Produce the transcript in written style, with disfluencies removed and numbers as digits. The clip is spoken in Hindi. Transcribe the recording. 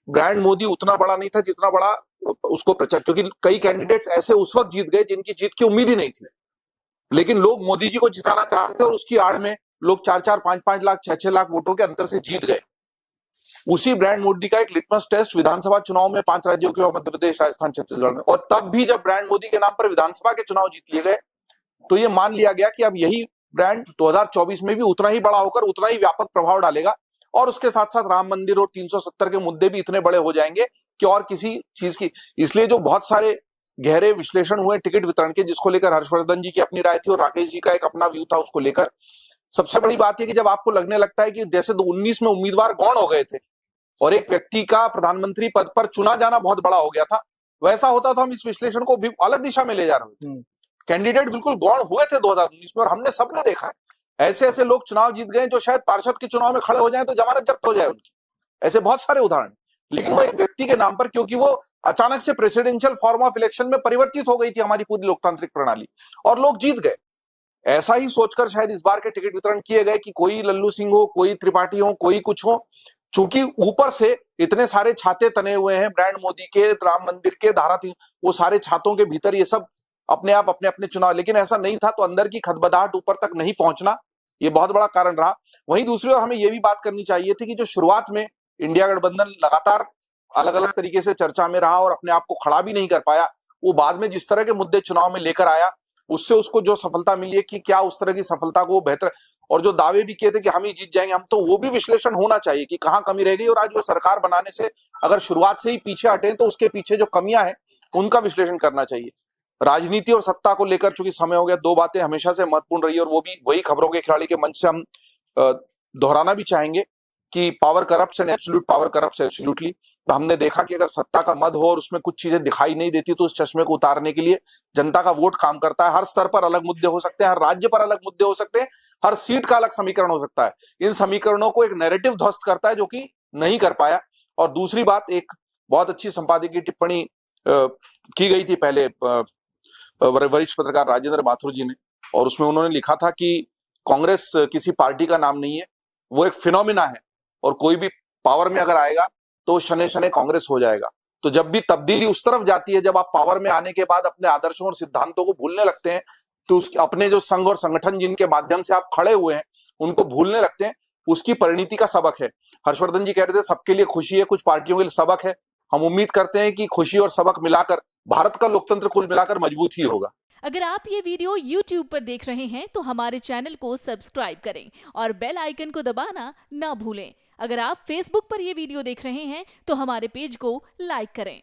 ब्रांड मोदी उतना बड़ा नहीं था जितना बड़ा उसको प्रचार, क्योंकि कई कैंडिडेट्स ऐसे उस वक्त जीत गए जिनकी जीत की उम्मीद ही नहीं थी, लेकिन लोग मोदी जी को जिताना चाहते थे और उसकी आड़ में लोग 4-4, 5-5 लाख, 6-6 लाख वोटों के अंतर से जीत गए। उसी ब्रांड मोदी का एक लिटमस टेस्ट विधानसभा चुनाव में 5 राज्यों के, मध्य प्रदेश, राजस्थान, छत्तीसगढ़ में, और तब भी जब ब्रांड मोदी के नाम पर विधानसभा के चुनाव जीत लिए गए तो ये मान लिया गया कि अब यही ब्रांड 2024 में भी उतना ही बड़ा होकर उतना ही व्यापक प्रभाव डालेगा, और उसके साथ साथ राम मंदिर और 370 के मुद्दे भी इतने बड़े हो जाएंगे कि और किसी चीज की, इसलिए जो बहुत सारे गहरे विश्लेषण हुए टिकट वितरण के, जिसको लेकर हर्षवर्धन जी की अपनी राय थी और राकेश जी का एक अपना व्यू था उसको लेकर, सबसे बड़ी बात यह कि जब आपको लगने लगता है कि जैसे 2019 में उम्मीदवार गौण हो गए थे और एक व्यक्ति का प्रधानमंत्री पद पर चुना जाना बहुत बड़ा हो गया था, वैसा होता तो हम इस विश्लेषण को भी अलग दिशा में ले जा रहे थे। कैंडिडेट बिल्कुल गौण हुए थे 2019 में, और हमने सबने देखा है ऐसे ऐसे लोग चुनाव जीत गए जो शायद पार्षद के चुनाव में खड़े हो जाए तो जमानत जब्त हो जाए उनकी, ऐसे बहुत सारे उदाहरण। लेकिन वो एक व्यक्ति के नाम पर, क्योंकि वो अचानक से प्रेसिडेंशियल फॉर्म ऑफ इलेक्शन में परिवर्तित हो गई थी हमारी पूरी लोकतांत्रिक प्रणाली, और लोग जीत गए। ऐसा ही सोचकर शायद इस बार के टिकट वितरण किए गए कि कोई लल्लू सिंह हो, कोई त्रिपाठी हो, कोई कुछ हो, चूंकि ऊपर से इतने सारे छाते तने हुए हैं ब्रांड मोदी के, राम मंदिर के, धारा 3, वो सारे छातों के भीतर ये सब अपने आप अपने अपने चुनाव, लेकिन ऐसा नहीं था तो अंदर की खदबदाहट ऊपर तक नहीं पहुंचना ये बहुत बड़ा कारण रहा। वहीं दूसरी ओर हमें ये भी बात करनी चाहिए थी कि जो शुरुआत में इंडिया गठबंधन लगातार अलग अलग तरीके से चर्चा में रहा और अपने आप को खड़ा भी नहीं कर पाया, वो बाद में जिस तरह के मुद्दे चुनाव में लेकर आया उससे उसको जो सफलता मिली है कि क्या उस तरह की सफलता को बेहतर, और जो दावे भी किए थे कि हम ही जीत जाएंगे हम, तो वो भी विश्लेषण होना चाहिए कि कहां कमी रह गई, और आज वो सरकार बनाने से अगर शुरुआत से ही पीछे हटे तो उसके पीछे जो कमियां हैं उनका विश्लेषण करना चाहिए। राजनीति और सत्ता को लेकर चूंकि समय हो गया, दो बातें हमेशा से महत्वपूर्ण रही और वो भी वही खबरों के खिलाड़ी के मंच से हम दोहराना भी चाहेंगे कि power corrupts and absolute power corrupts absolutely. तो हमने देखा कि अगर सत्ता का मद हो और उसमें कुछ चीजें दिखाई नहीं देती तो उस चश्मे को उतारने के लिए जनता का वोट काम करता है। हर स्तर पर अलग मुद्दे हो सकते हैं, हर राज्य पर अलग मुद्दे हो सकते हैं, हर सीट का अलग समीकरण हो सकता है। इन समीकरणों को एक नैरेटिव ध्वस्त करता है जो कि नहीं कर पाया। और दूसरी बात, एक बहुत अच्छी संपादकीय टिप्पणी की गई थी पहले वरिष्ठ पत्रकार राजेंद्र माथुर जी ने, और उसमें उन्होंने लिखा था कि कांग्रेस किसी पार्टी का नाम नहीं है, वो एक फिनोमिना है, और कोई भी पावर में अगर आएगा तो शनै शनै कांग्रेस हो जाएगा। तो जब भी तब्दीली उस तरफ जाती है, जब आप पावर में आने के बाद अपने आदर्शों और सिद्धांतों को भूलने लगते हैं, तो अपने जो संघ और संगठन जिनके माध्यम से आप खड़े हुए हैं उनको भूलने लगते हैं, उसकी परिणति का सबक है। हर्षवर्धन जी कह रहे थे सबके लिए खुशी है, कुछ पार्टियों के लिए सबक है। हम उम्मीद करते हैं कि खुशी और सबक मिलाकर भारत का लोकतंत्र कुल मिलाकर मजबूत ही होगा। अगर आप ये वीडियो YouTube पर देख रहे हैं तो हमारे चैनल को सब्सक्राइब करें और बेल आइकन को दबाना ना भूलें। अगर आप Facebook पर ये वीडियो देख रहे हैं तो हमारे पेज को लाइक करें।